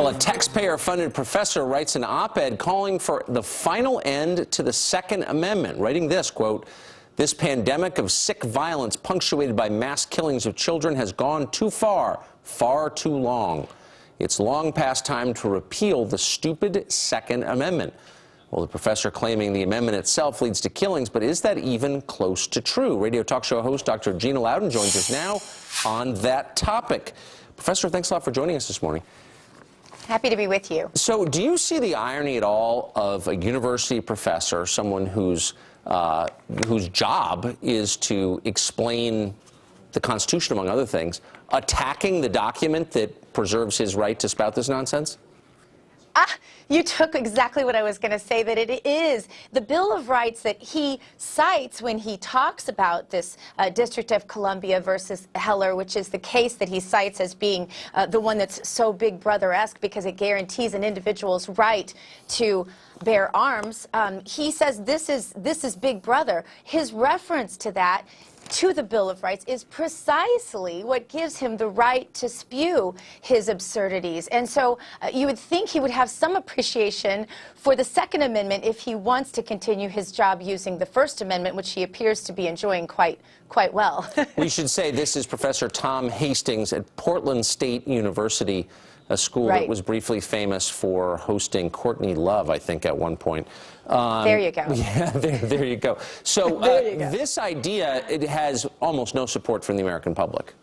Well, a taxpayer-funded professor writes an op-ed calling for the final end to the Second Amendment, writing this, quote, "This pandemic of sick violence punctuated by mass killings of children has gone too far too long. It's long past time to repeal the stupid Second Amendment." Well, the professor claiming the amendment itself leads to killings, but is that even close to true? Radio talk show host Dr. Gina Loudon joins us now on that topic. Professor, thanks a lot for joining us this morning. Happy to be with you. So do you see the irony at all of a university professor, someone whose job is to explain the Constitution, among other things, attacking the document that preserves his right to spout this nonsense? You took exactly what I was going to say, that it is the Bill of Rights that he cites when he talks about this District of Columbia versus Heller, which is the case that he cites as being the one that's so Big Brother-esque because it guarantees an individual's right to bear arms. He says this is Big Brother. His reference to that, to the Bill of Rights, is precisely what gives him the right to spew his absurdities. And so you would think he would have some appreciation for the Second Amendment if he wants to continue his job using the First Amendment, which he appears to be enjoying quite well. We should say this is Professor Tom Hastings at Portland State University, a school that was briefly famous for hosting Courtney Love, I think, at one point. There you go. Yeah, there you go. So this idea, it has almost no support from the American public.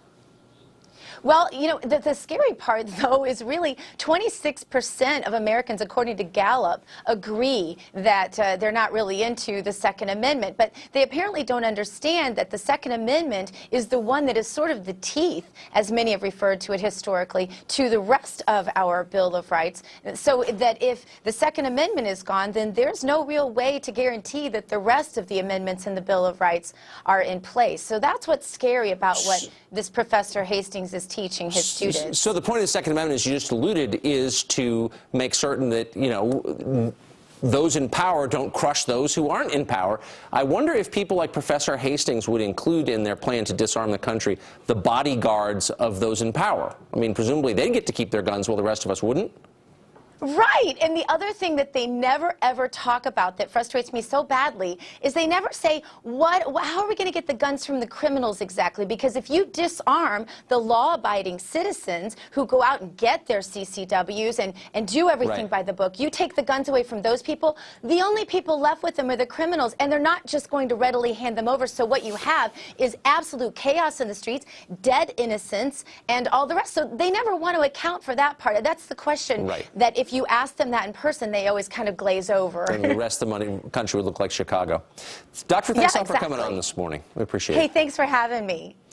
Well, you know, the scary part, though, is really 26% of Americans, according to Gallup, agree that they're not really into the Second Amendment. But they apparently don't understand that the Second Amendment is the one that is sort of the teeth, as many have referred to it historically, to the rest of our Bill of Rights. So that if the Second Amendment is gone, then there's no real way to guarantee that the rest of the amendments in the Bill of Rights are in place. So that's what's scary about what this Professor Hastings is teaching his students. So the point of the Second Amendment, as you just alluded, is to make certain that, you know, those in power don't crush those who aren't in power. I wonder if people like Professor Hastings would include in their plan to disarm the country the bodyguards of those in power. I mean, presumably they'd get to keep their guns while the rest of us wouldn't. Right, and the other thing that they never ever talk about that frustrates me so badly is they never say, how are we going to get the guns from the criminals exactly? Because if you disarm the law-abiding citizens who go out and get their CCWs and do everything by the book, you take the guns away from those people, the only people left with them are the criminals, and they're not just going to readily hand them over. So what you have is absolute chaos in the streets, dead innocents, and all the rest. So they never want to account for that part. That's the question that if you ask them that in person, they always kind of glaze over. And the rest of the country would look like Chicago. Doctor, thanks a lot for coming on this morning. We appreciate it. Hey, thanks for having me.